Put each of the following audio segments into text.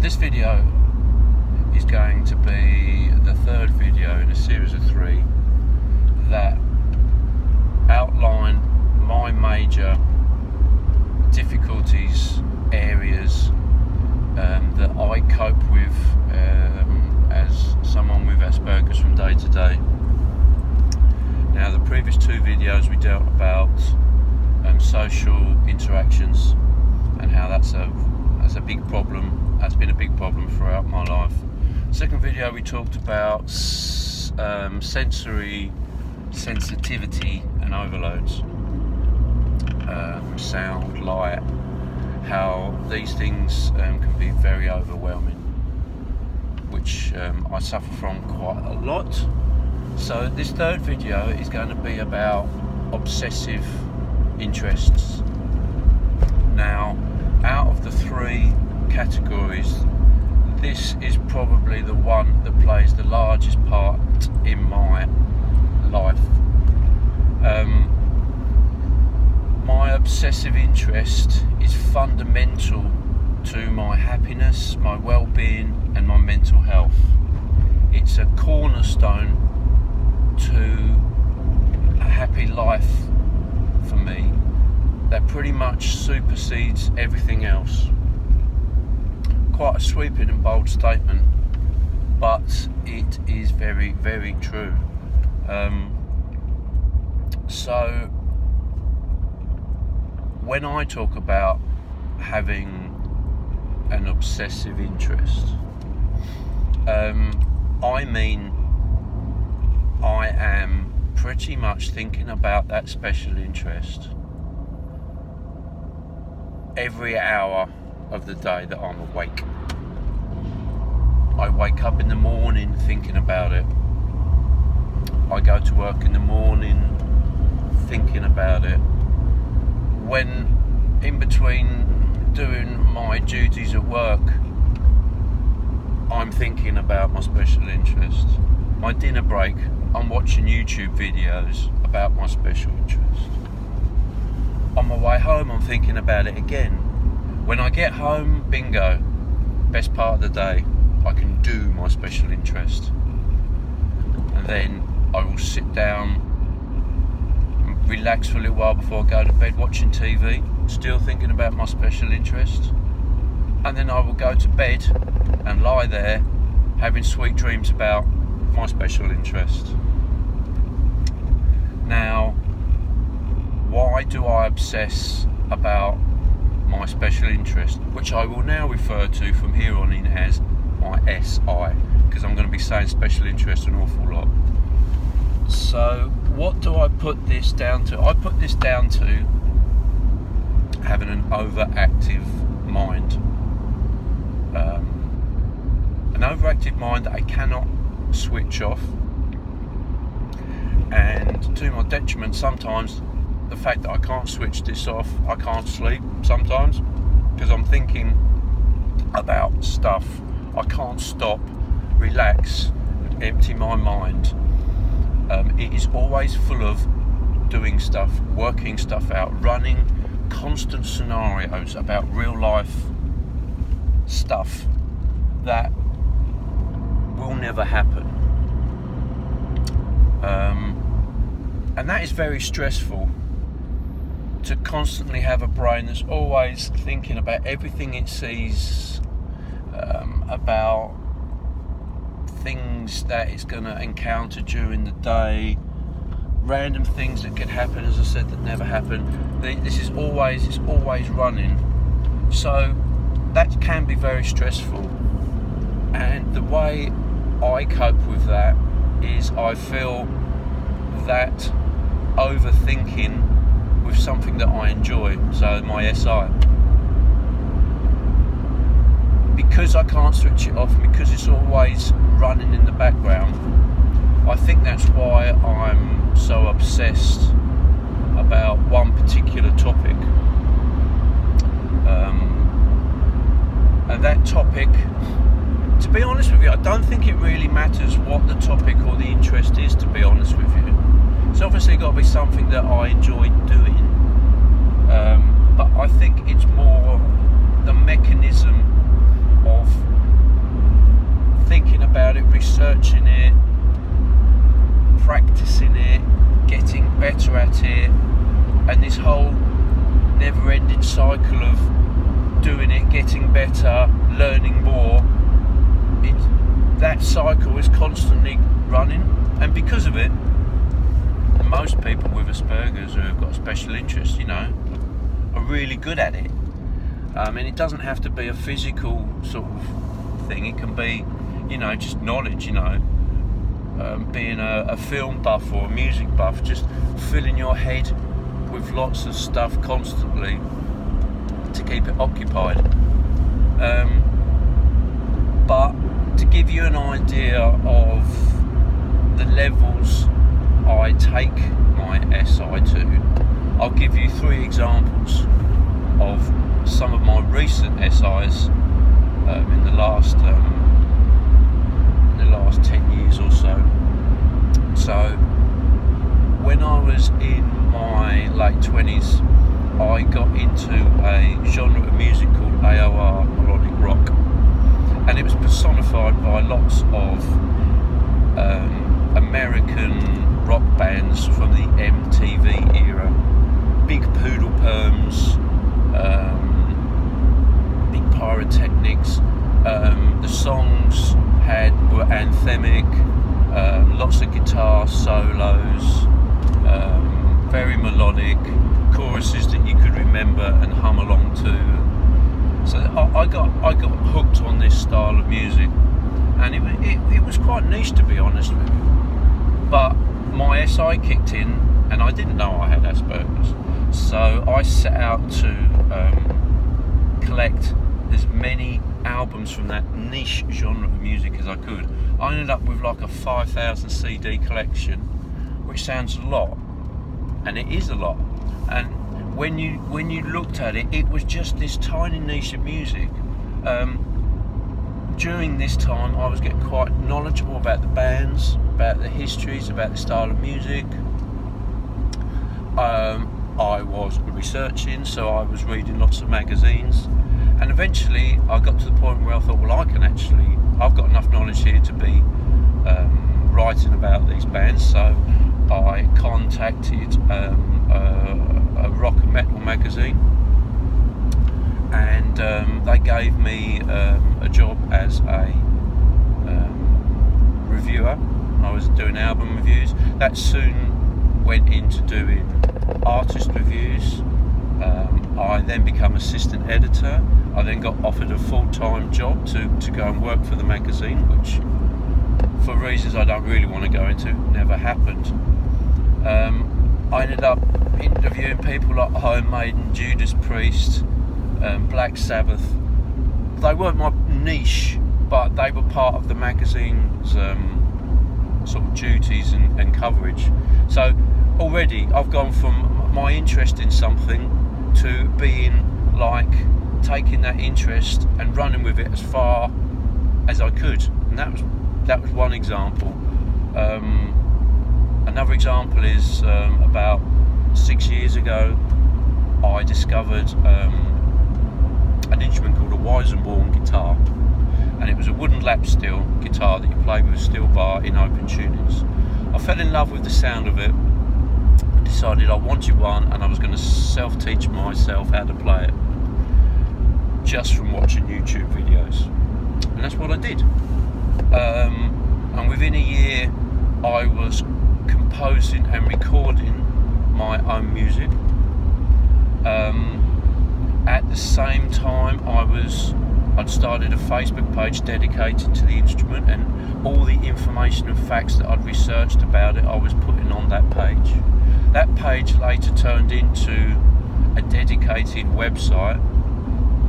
This video is going to be the third video in a series of 3 that outline my major difficulties, areas that I cope with as someone with Aspergers from day to day. Now, the previous 2 videos we dealt about social interactions and how that's a big problem. That's been a big problem throughout my life. Second video we talked about sensory sensitivity and overloads, sound, light, how these things can be very overwhelming, which I suffer from quite a lot. So this third video is going to be about obsessive interests. Now, out of the 3 categories, this is probably the one that plays the largest part in my life. My obsessive interest is fundamental to my happiness, my well-being and my mental health. It's a cornerstone to a happy life for me that pretty much supersedes everything else. Quite a sweeping and bold statement, but it is very, very true. So when I talk about having an obsessive interest, I mean I am pretty much thinking about that special interest every hour of the day that I'm awake. I wake up in the morning thinking about it. I go to work in the morning thinking about it. When in between doing my duties at work, I'm thinking about my special interest. My dinner break, I'm watching YouTube videos about my special interest. On my way home, I'm thinking about it again. When I get home, bingo, best part of the day, I can do my special interest. And then I will sit down and relax for a little while before I go to bed, watching TV, still thinking about my special interest. And then I will go to bed and lie there having sweet dreams about my special interest. Now, why do I obsess about my special interest, which I will now refer to from here on in as my SI, because I'm going to be saying special interest an awful lot. So what do I put this down to? I put this down to having an overactive mind. An overactive mind that I cannot switch off, and to my detriment sometimes, the fact that I can't switch this off, I can't sleep sometimes because I'm thinking about stuff. I can't stop, relax, empty my mind. It is always full of doing stuff, working stuff out, running constant scenarios about real life stuff that will never happen. And that is very stressful, to constantly have a brain that's always thinking about everything it sees, about things that it's going to encounter during the day, random things that could happen, as I said, that never happen. It's always running. So that can be very stressful. And the way I cope with that is I fill that overthinking with something that I enjoy, so my SI. Because I can't switch it off, because it's always running in the background, I think that's why I'm so obsessed about one particular topic. And that topic, to be honest with you, I don't think it really matters what the topic or the interest is, to be honest with you. It's obviously got to be something that I enjoy doing, but I think it's more the mechanism of researching it, practicing it, getting better at it, and this whole never-ending cycle of doing it, getting better, learning more. That cycle is constantly running, and because of it, most people with Aspergers who have got special interests, are really good at it. And it doesn't have to be a physical sort of thing. It can be, just knowledge. Being a film buff or a music buff, just filling your head with lots of stuff constantly to keep it occupied. But to give you an idea of the levels I take my SI to, I'll give you 3 examples of some of my recent SIs in the last 10 years or so. So when I was in my late 20s, I got into a genre of music called AOR, melodic rock, and it was personified by lots of American rock bands from the MTV era. Big poodle perms, big pyrotechnics. The songs were anthemic, lots of guitar solos, very melodic, choruses that you could remember and hum along to. So I got hooked on this style of music, and it was quite niche, to be honest with you. But my SI kicked in, and I didn't know I had Aspergers. So I set out to collect as many albums from that niche genre of music as I could. I ended up with like a 5,000 CD collection, which sounds a lot, and it is a lot. And when you looked at it, it was just this tiny niche of music. During this time, I was getting quite knowledgeable about the bands, about the histories, about the style of music. I was researching, so I was reading lots of magazines, and eventually I got to the point where I thought, well, I've got enough knowledge here to be writing about these bands. So I contacted a rock and metal magazine, and they gave me a job as a reviewer. I was doing album reviews. That soon went into doing artist reviews. I then became assistant editor. I then got offered a full-time job to go and work for the magazine, which, for reasons I don't really want to go into, never happened. I ended up interviewing people like Iron Maiden, Judas Priest, Black Sabbath. They weren't my niche, but they were part of the magazine's sort of duties and coverage. So already I've gone from my interest in something to being like taking that interest and running with it as far as I could, and that was one example. Another example is about 6 years ago I discovered an instrument called a Weizenborn guitar, and it was a wooden lap steel guitar that you play with a steel bar in open tunings. I fell in love with the sound of it, decided I wanted one, and I was going to self-teach myself how to play it just from watching YouTube videos, and that's what I did. And within a year I was composing and recording my own music. At the same time I'd started a Facebook page dedicated to the instrument, and all the information and facts that I'd researched about it I was putting on that page. That page later turned into a dedicated website,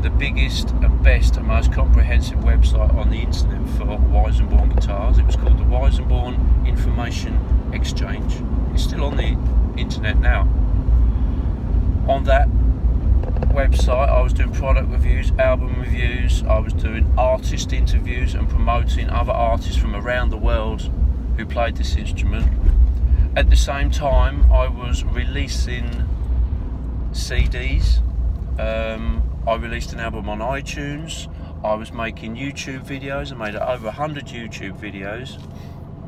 the biggest and best and most comprehensive website on the internet for Weizenborn guitars. It was called the Weizenborn Information Exchange. It's still on the internet now. On that website I was doing product reviews, album reviews, I was doing artist interviews and promoting other artists from around the world who played this instrument. At the same time I was releasing CDs. I released an album on iTunes. I was making YouTube videos. I made over 100 YouTube videos.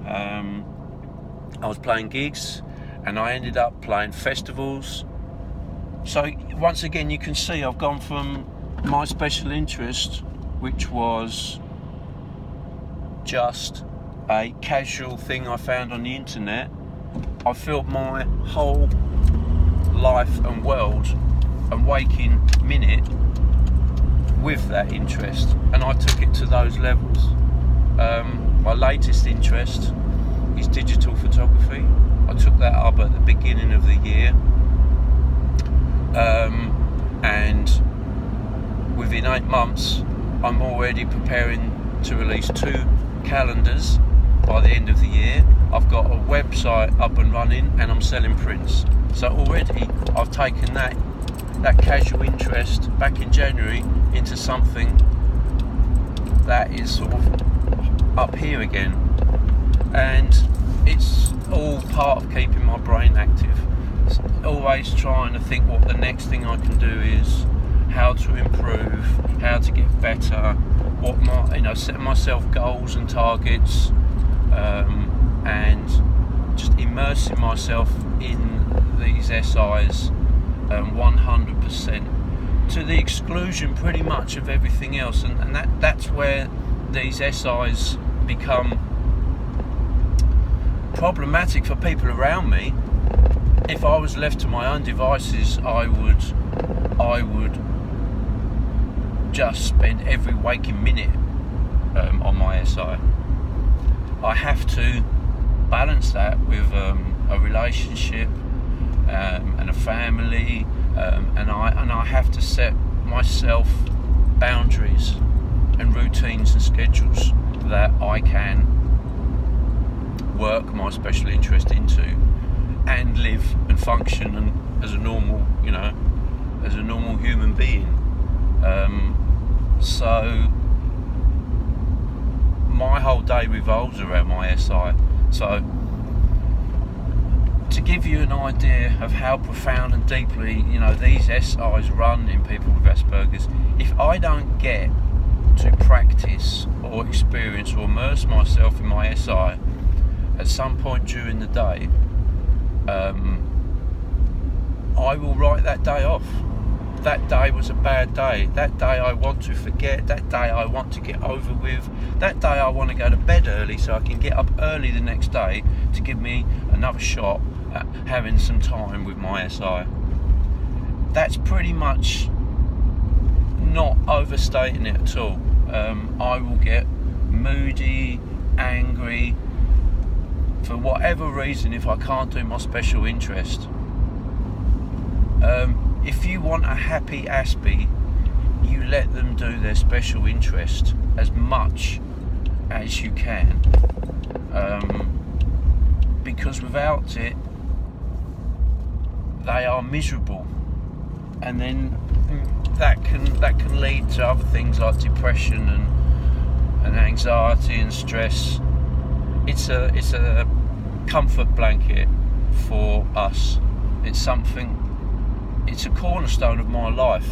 I was playing gigs, and I ended up playing festivals. So once again, you can see I've gone from my special interest, which was just a casual thing I found on the internet. I filled my whole life and world and waking minute with that interest, and I took it to those levels. My latest interest is digital photography. I took that up at the beginning of the year, and within 8 months I'm already preparing to release 2 calendars by the end of the year. I've got a website up and running, and I'm selling prints. So already I've taken that casual interest back in January into something that is sort of up here again, and it's all part of keeping my brain active. It's always trying to think what the next thing I can do is, how to improve, how to get better, setting myself goals and targets, and just immersing myself in these SIs 100%, to the exclusion pretty much of everything else, and that's where these SIs become problematic for people around me. If I was left to my own devices, I would just spend every waking minute on my SI. I have to balance that with a relationship and a family, and I have to set myself boundaries and routines and schedules that I can work my special interest into and live and function and as a normal human being. So my whole day revolves around my SI. So to give you an idea of how profound and deeply these SIs run in people with Aspergers, if I don't get to practice or experience or immerse myself in my SI at some point during the day, I will write that day off. That day was a bad day. That day I want to forget. That day I want to get over with. That day I want to go to bed early so I can get up early the next day to give me another shot at having some time with my SI. That's pretty much not overstating it at all. I will get moody, angry, for whatever reason, if I can't do my special interest. If you want a happy Aspie, you let them do their special interest as much as you can, because without it they are miserable, and then that can lead to other things like depression and anxiety and stress. It's a comfort blanket for us. It's a cornerstone of my life.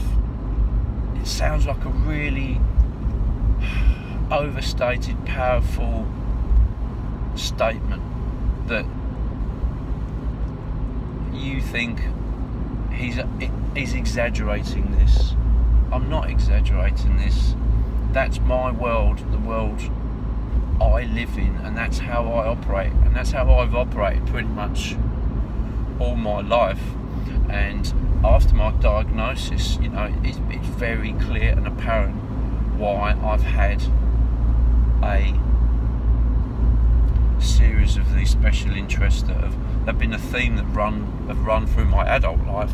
It sounds like a really overstated, powerful statement that you think he's exaggerating this. I'm not exaggerating this. That's my world, the world I live in, and that's how I operate, and that's how I've operated pretty much all my life. And after my diagnosis, it's very clear and apparent why I've had a series of these special interests that have been a theme that have run through my adult life,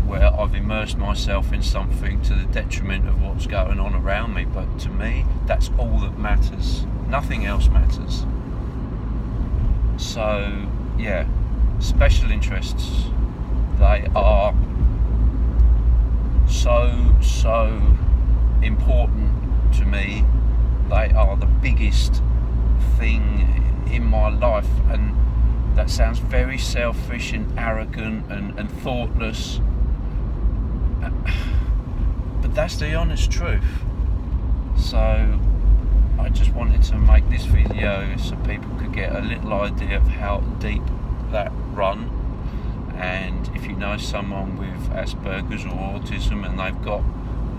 where I've immersed myself in something to the detriment of what's going on around me. But to me, that's all that matters. Nothing else matters. So yeah, special interests, they are so important to me. They are the biggest thing in my life, and that sounds very selfish and arrogant and thoughtless, but that's the honest truth. So I just wanted to make this video so people could get a little idea of how deep that run. And if you know someone with Aspergers or autism and they've got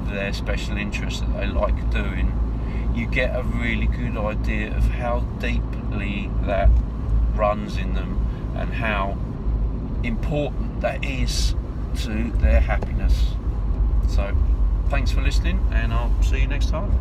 their special interest that they like doing, you get a really good idea of how deeply that runs in them and how important that is to their happiness. So thanks for listening, and I'll see you next time.